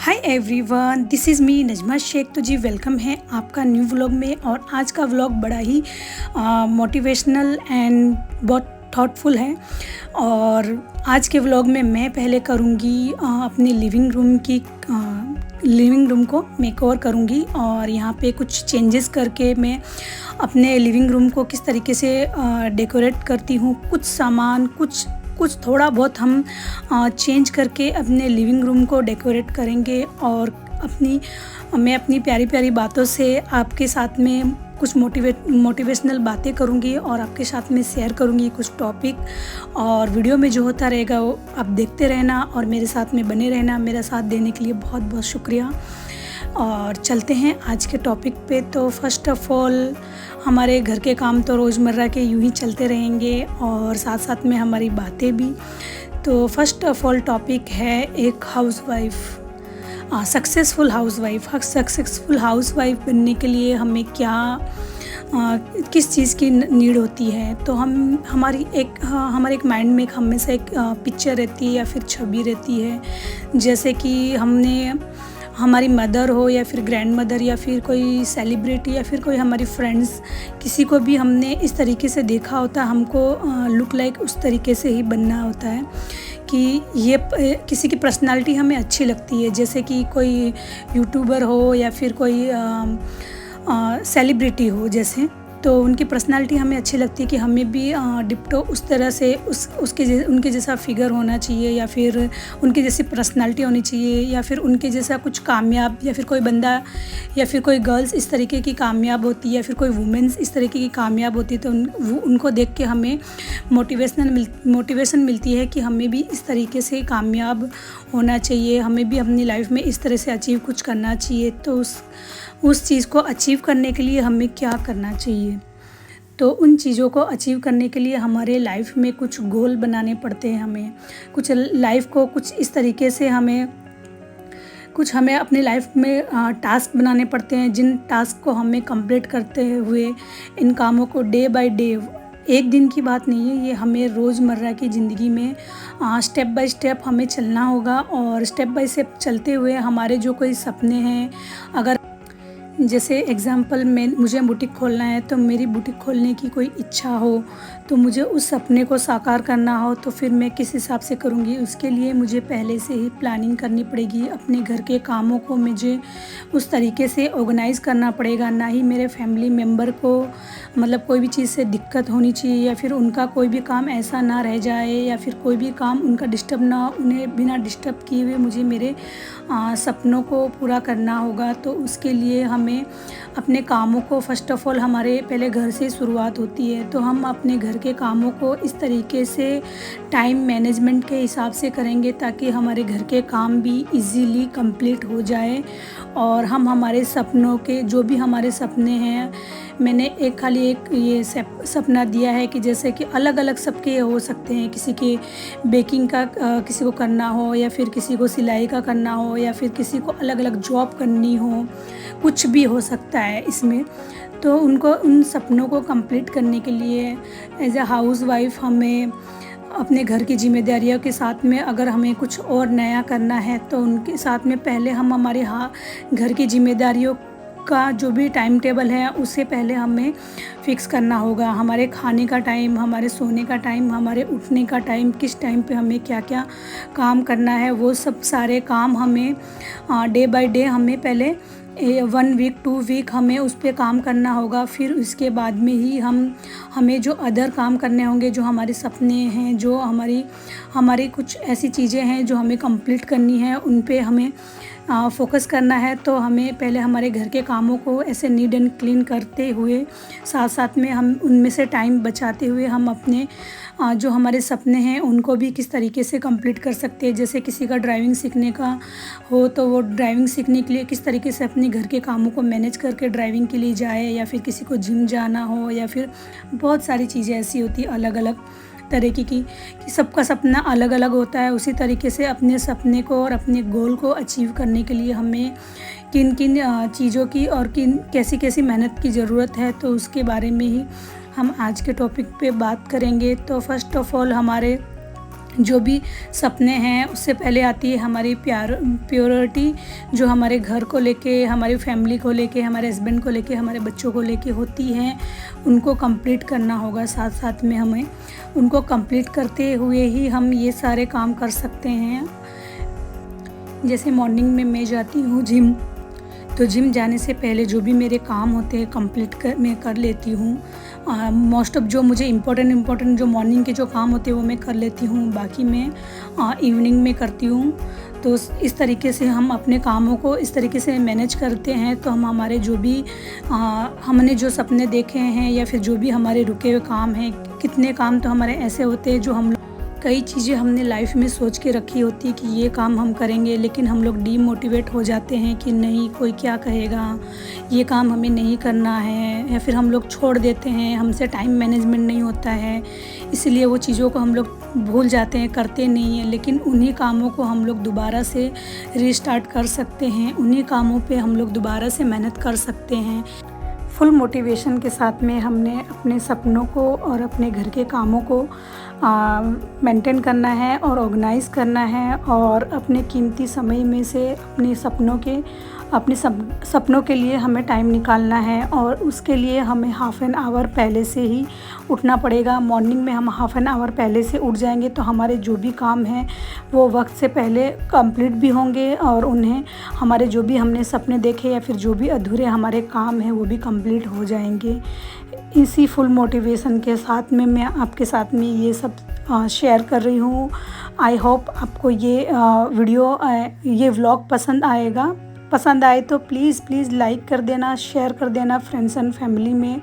Hi everyone, this is me Najma Shaikh. तो जी welcome है आपका न्यू व्लॉग में। और आज का व्लॉग बड़ा ही मोटिवेशनल एंड बहुत थॉटफुल है। और आज के व्लॉग में मैं पहले करूँगी अपनी लिविंग रूम को मेकओवर करूँगी। और यहाँ पे कुछ चेंजेस करके मैं अपने लिविंग रूम को किस तरीके से डेकोरेट करती हूँ। कुछ सामान कुछ थोड़ा बहुत हम चेंज करके अपने लिविंग रूम को डेकोरेट करेंगे। और मैं अपनी प्यारी प्यारी बातों से आपके साथ में कुछ मोटिवेशनल बातें करूंगी और आपके साथ में शेयर करूंगी कुछ टॉपिक। और वीडियो में जो होता रहेगा वो आप देखते रहना और मेरे साथ में बने रहना। मेरा साथ देने के लिए बहुत बहुत शुक्रिया। और चलते हैं आज के टॉपिक पे। तो फर्स्ट ऑफ़ ऑल हमारे घर के काम तो रोज़मर्रा के यूं ही चलते रहेंगे और साथ साथ में हमारी बातें भी। तो फर्स्ट ऑफ़ ऑल टॉपिक है एक हाउसवाइफ, सक्सेसफुल हाउसवाइफ बनने के लिए हमें किस चीज़ की नीड होती है। तो हमारे एक माइंड में हमेशा एक पिक्चर रहती है या फिर छवि रहती है। जैसे कि हमारी मदर हो या फिर ग्रैंड मदर या फिर कोई सेलिब्रिटी या फिर कोई हमारी फ्रेंड्स, किसी को भी हमने इस तरीके से देखा होता है। हमको लुक लाइक उस तरीके से ही बनना होता है कि ये किसी की पर्सनालिटी हमें अच्छी लगती है। जैसे कि कोई यूट्यूबर हो या फिर कोई सेलिब्रिटी हो, जैसे तो उनकी पर्सनालिटी हमें अच्छी लगती है कि हमें भी डिप्टो उस तरह से उनके जैसा फिगर होना चाहिए या फिर उनकी जैसी पर्सनालिटी होनी चाहिए या फिर उनके जैसा कुछ कामयाब, या फिर कोई बंदा या फिर कोई गर्ल्स इस तरीके की कामयाब होती है या फिर कोई वुमेन्स इस तरीके की कामयाब होती है। तो उनको देख के हमें मोटिवेशन मिलती है कि हमें भी इस तरीके से कामयाब होना चाहिए, हमें भी अपनी लाइफ में इस तरह से अचीव कुछ करना चाहिए। तो उस चीज़ को अचीव करने के लिए हमें क्या करना चाहिए। तो उन चीज़ों को अचीव करने के लिए हमारे लाइफ में कुछ गोल बनाने पड़ते हैं। हमें कुछ लाइफ को कुछ इस तरीके से हमें अपने लाइफ में टास्क बनाने पड़ते हैं, जिन टास्क को हमें कंप्लीट करते हुए इन कामों को डे बाय डे, एक दिन की बात नहीं है ये, हमें रोज़मर्रा की ज़िंदगी में स्टेप बाय स्टेप हमें चलना होगा। और स्टेप बाय स्टेप चलते हुए हमारे जो कोई सपने हैं, अगर जैसे एग्ज़ाम्पल मुझे बुटीक खोलना है, तो मेरी बुटीक खोलने की कोई इच्छा हो, तो मुझे उस सपने को साकार करना हो, तो फिर मैं किस हिसाब से करूँगी। उसके लिए मुझे पहले से ही प्लानिंग करनी पड़ेगी। अपने घर के कामों को मुझे उस तरीके से ऑर्गेनाइज़ करना पड़ेगा। ना ही मेरे फैमिली मेम्बर को मतलब कोई भी चीज़ से दिक्कत होनी चाहिए या फिर उनका कोई भी काम ऐसा ना रह जाए या फिर कोई भी काम उनका डिस्टर्ब ना, उन्हें बिना डिस्टर्ब किए हुए मुझे मेरे सपनों को पूरा करना होगा। तो उसके लिए हमें अपने कामों को फर्स्ट ऑफ़ ऑल हमारे पहले घर से शुरुआत होती है। तो हम अपने घर के कामों को इस तरीके से टाइम मैनेजमेंट के हिसाब से करेंगे ताकि हमारे घर के काम भी इजीली कंप्लीट हो जाए। और हम हमारे सपनों के जो भी हमारे सपने हैं, मैंने खाली एक ये सपना दिया है कि जैसे कि अलग अलग सबके हो सकते हैं। किसी के बेकिंग का किसी को करना हो, या फिर किसी को सिलाई का करना हो, या फिर किसी को अलग अलग जॉब करनी हो, कुछ भी हो सकता है इसमें। तो उन सपनों को कंप्लीट करने के लिए एज ए हाउसवाइफ हमें अपने घर की जिम्मेदारियों के साथ में अगर हमें कुछ और नया करना है, तो उनके साथ में पहले हम हमारे घर की जिम्मेदारियों का जो भी टाइम टेबल है उसे पहले हमें फ़िक्स करना होगा। हमारे खाने का टाइम, हमारे सोने का टाइम, हमारे उठने का टाइम, किस टाइम पे हमें क्या क्या काम करना है, वो सब सारे काम हमें डे बाय डे हमें पहले 1 वीक 2 वीक हमें उस पर काम करना होगा। फिर उसके बाद में ही हमें जो अदर काम करने होंगे, जो हमारे सपने हैं, जो हमारी कुछ ऐसी चीज़ें हैं जो हमें कंप्लीट करनी है, उन पे हमें फोकस करना है। तो हमें पहले हमारे घर के कामों को ऐसे नीट एंड क्लीन करते हुए साथ साथ में हम उनमें से टाइम बचाते हुए हम अपने जो हमारे सपने हैं उनको भी किस तरीके से कंप्लीट कर सकते हैं। जैसे किसी का ड्राइविंग सीखने का हो, तो वो ड्राइविंग सीखने के लिए किस तरीके से अपने घर के कामों को मैनेज करके ड्राइविंग के लिए जाए, या फिर किसी को जिम जाना हो, या फिर बहुत सारी चीज़ें ऐसी होती है अलग अलग तरीके की कि सबका सपना अलग अलग होता है। उसी तरीके से अपने सपने को और अपने गोल को अचीव करने के लिए हमें किन किन चीज़ों की और कैसी कैसी मेहनत की ज़रूरत है, तो उसके बारे में ही हम आज के टॉपिक पे बात करेंगे। तो फर्स्ट ऑफ़ ऑल हमारे जो भी सपने हैं उससे पहले आती है हमारी प्योरिटी, जो हमारे घर को लेके, हमारी फैमिली को लेके, हमारे हस्बैंड को लेके, हमारे बच्चों को लेके होती हैं, उनको कंप्लीट करना होगा। साथ साथ में हमें उनको कंप्लीट करते हुए ही हम ये सारे काम कर सकते हैं। जैसे मॉर्निंग में मैं जाती हूँ जिम, तो जिम जाने से पहले जो भी मेरे काम होते हैं मैं कर लेती हूँ। मोस्ट ऑफ जो मुझे इम्पोर्टेंट जो मॉर्निंग के जो काम होते हैं वो मैं कर लेती हूँ, बाकी मैं इवनिंग में करती हूँ। तो इस तरीके से हम अपने कामों को इस तरीके से मैनेज करते हैं, तो हम हमारे जो भी हमने जो सपने देखे हैं या फिर जो भी हमारे रुके हुए काम हैं, कितने काम तो हमारे ऐसे होते हैं जो हम कई चीज़ें हमने लाइफ में सोच के रखी होती है कि ये काम हम करेंगे, लेकिन हम लोग डीमोटिवेट हो जाते हैं कि नहीं, कोई क्या कहेगा, ये काम हमें नहीं करना है, या फिर हम लोग छोड़ देते हैं, हमसे टाइम मैनेजमेंट नहीं होता है, इसलिए वो चीज़ों को हम लोग भूल जाते हैं, करते नहीं हैं। लेकिन उन्हीं कामों को हम लोग दोबारा से रीस्टार्ट कर सकते हैं, उन्हीं कामों पे हम लोग दोबारा से मेहनत कर सकते हैं। फुल मोटिवेशन के साथ में हमने अपने सपनों को और अपने घर के कामों को मेंटेन करना है और ऑर्गेनाइज़ करना है, और अपने कीमती समय में से अपने सपनों के लिए हमें टाइम निकालना है। और उसके लिए हमें हाफ़ एन आवर पहले से ही उठना पड़ेगा। मॉर्निंग में हम हाफ़ एन आवर पहले से उठ जाएंगे तो हमारे जो भी काम हैं वो वक्त से पहले कंप्लीट भी होंगे, और उन्हें हमारे जो भी हमने सपने देखे या फिर जो भी अधूरे हमारे काम हैं वो भी कंप्लीट हो जाएंगे। इसी फुल मोटिवेशन के साथ में मैं आपके साथ में ये सब शेयर कर रही हूँ। आई होप आपको ये व्लॉग पसंद आए तो प्लीज़ लाइक कर देना, शेयर कर देना फ्रेंड्स एंड फैमिली में।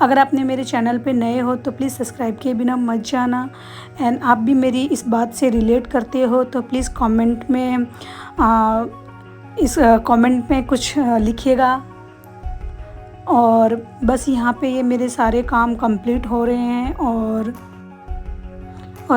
अगर आपने मेरे चैनल पे नए हो तो प्लीज़ सब्सक्राइब किए बिना मत जाना। एंड आप भी मेरी इस बात से रिलेट करते हो तो प्लीज़ कमेंट में कुछ लिखिएगा। और बस यहाँ पे ये मेरे सारे काम कंप्लीट हो रहे हैं, और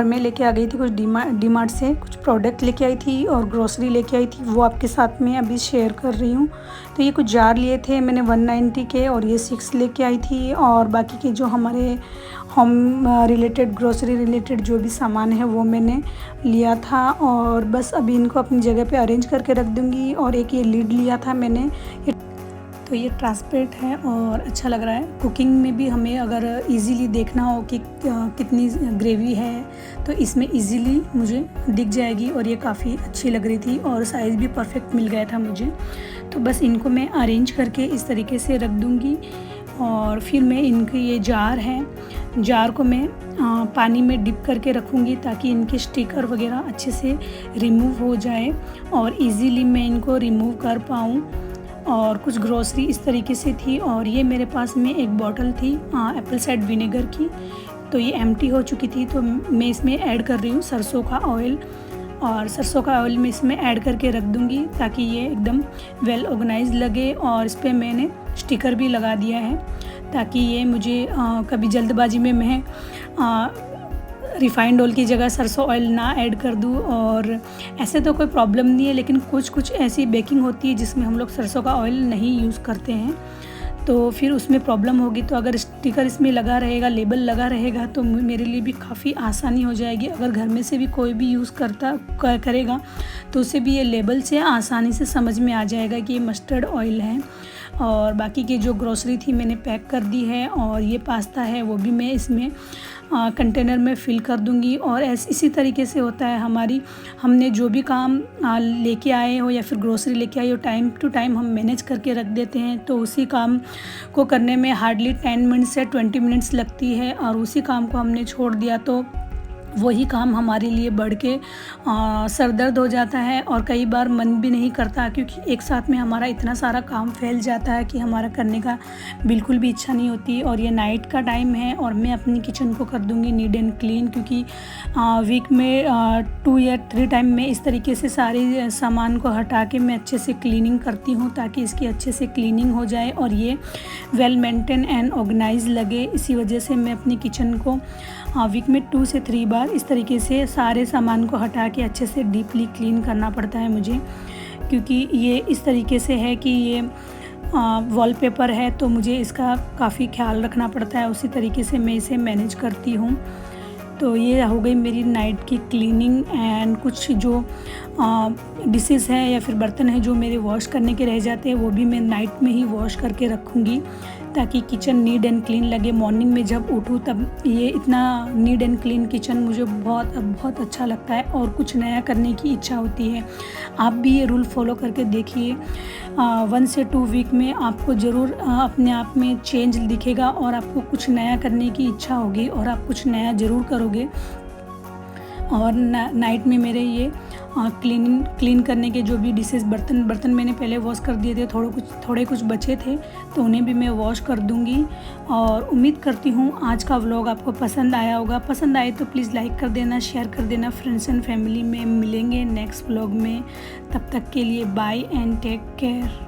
मैं लेके आ गई थी कुछ डी-मार्ट से कुछ प्रोडक्ट लेके आई थी और ग्रोसरी लेके आई थी, वो आपके साथ में अभी शेयर कर रही हूँ। तो ये कुछ जार लिए थे मैंने 190 के, और ये 6 लेके आई थी, और बाकी के जो हमारे होम रिलेटेड, ग्रोसरी रिलेटेड जो भी सामान है वो मैंने लिया था। और बस अभी इनको अपनी जगह पे अरेंज करके रख दूँगी। और एक ये लीड लिया था मैंने, तो ये ट्रांसपेरेंट है और अच्छा लग रहा है। कुकिंग में भी हमें अगर इजीली देखना हो कि कितनी ग्रेवी है तो इसमें इजीली मुझे दिख जाएगी, और ये काफ़ी अच्छी लग रही थी और साइज़ भी परफेक्ट मिल गया था मुझे। तो बस इनको मैं अरेंज करके इस तरीके से रख दूँगी, और फिर मैं इनके ये जार को मैं पानी में डिप करके रखूँगी ताकि इनके स्टिकर वगैरह अच्छे से रिमूव हो जाए और इजीली मैं इनको रिमूव कर पाऊँ। और कुछ ग्रोसरी इस तरीके से थी, और ये मेरे पास में एक बॉटल थी एप्पल साइडर विनेगर की, तो ये एम्प्टी हो चुकी थी। तो मैं इसमें ऐड कर रही हूँ सरसों का ऑयल, और सरसों का ऑयल मैं इसमें ऐड करके रख दूँगी ताकि ये एकदम वेल ऑर्गेनाइज लगे। और इस पर मैंने स्टिकर भी लगा दिया है ताकि ये मुझे कभी जल्दबाजी में मैं रिफ़ाइंड ऑयल की जगह सरसों ऑयल ना ऐड कर दूँ। और ऐसे तो कोई प्रॉब्लम नहीं है, लेकिन कुछ ऐसी बेकिंग होती है जिसमें हम लोग सरसों का ऑयल नहीं यूज़ करते हैं, तो फिर उसमें प्रॉब्लम होगी। तो अगर स्टिकर इसमें लगा रहेगा, लेबल लगा रहेगा, तो मेरे लिए भी काफ़ी आसानी हो जाएगी। अगर घर में से भी कोई भी यूज़ करेगा तो उसे भी ये लेबल से आसानी से समझ में आ जाएगा कि ये मस्टर्ड ऑयल है। और बाकी की जो ग्रोसरी थी मैंने पैक कर दी है, और ये पास्ता है वो भी मैं इसमें कंटेनर में फ़िल कर दूंगी। और इसी तरीके से होता है हमने जो भी काम लेके आए हो या फिर ग्रोसरी लेके आए हो, टाइम टू टाइम हम मैनेज करके रख देते हैं, तो उसी काम को करने में हार्डली 10 मिनट से 20 मिनट्स लगती है। और उसी काम को हमने छोड़ दिया तो वही काम हमारे लिए बढ़ के सर दर्द हो जाता है, और कई बार मन भी नहीं करता, क्योंकि एक साथ में हमारा इतना सारा काम फैल जाता है कि हमारा करने का बिल्कुल भी इच्छा नहीं होती। और ये नाइट का टाइम है, और मैं अपनी किचन को कर दूंगी नीट एंड क्लीन, क्योंकि वीक में 2 या 3 टाइम मैं इस तरीके से सारे सामान को हटा के मैं अच्छे से क्लीनिंग करती हूँ ताकि इसकी अच्छे से क्लीनिंग हो जाए और ये वेल मेंटेन एंड ऑर्गेनाइज लगे। इसी वजह से मैं अपनी किचन को वीक में 2 से 3 बार इस तरीके से सारे सामान को हटा के अच्छे से डीपली क्लीन करना पड़ता है मुझे, क्योंकि ये इस तरीके से है कि ये वॉलपेपर है, तो मुझे इसका काफ़ी ख्याल रखना पड़ता है। उसी तरीके से मैं इसे मैनेज करती हूँ। तो ये हो गई मेरी नाइट की क्लीनिंग एंड कुछ जो डिशेस हैं या फिर बर्तन हैं जो मेरे वॉश करने के रह जाते हैं वो भी मैं नाइट में ही वॉश करके रखूँगी ताकि किचन नीट एंड क्लीन लगे। मॉर्निंग में जब उठूँ तब ये इतना नीट एंड क्लीन किचन मुझे बहुत अच्छा लगता है और कुछ नया करने की इच्छा होती है। आप भी ये रूल फॉलो करके देखिए। 1 से 2 वीक में आपको ज़रूर अपने आप में चेंज दिखेगा और आपको कुछ नया करने की इच्छा होगी और आप कुछ नया ज़रूर करोगे। और नाइट में मेरे ये क्लीन करने के जो भी डिशेस बर्तन मैंने पहले वॉश कर दिए थे, थोड़े कुछ बचे थे तो उन्हें भी मैं वॉश कर दूंगी। और उम्मीद करती हूँ आज का व्लॉग आपको पसंद आया होगा। पसंद आए तो प्लीज़ लाइक कर देना, शेयर कर देना फ्रेंड्स एंड फैमिली में। मिलेंगे नेक्स्ट व्लॉग में, तब तक के लिए बाय एंड टेक केयर।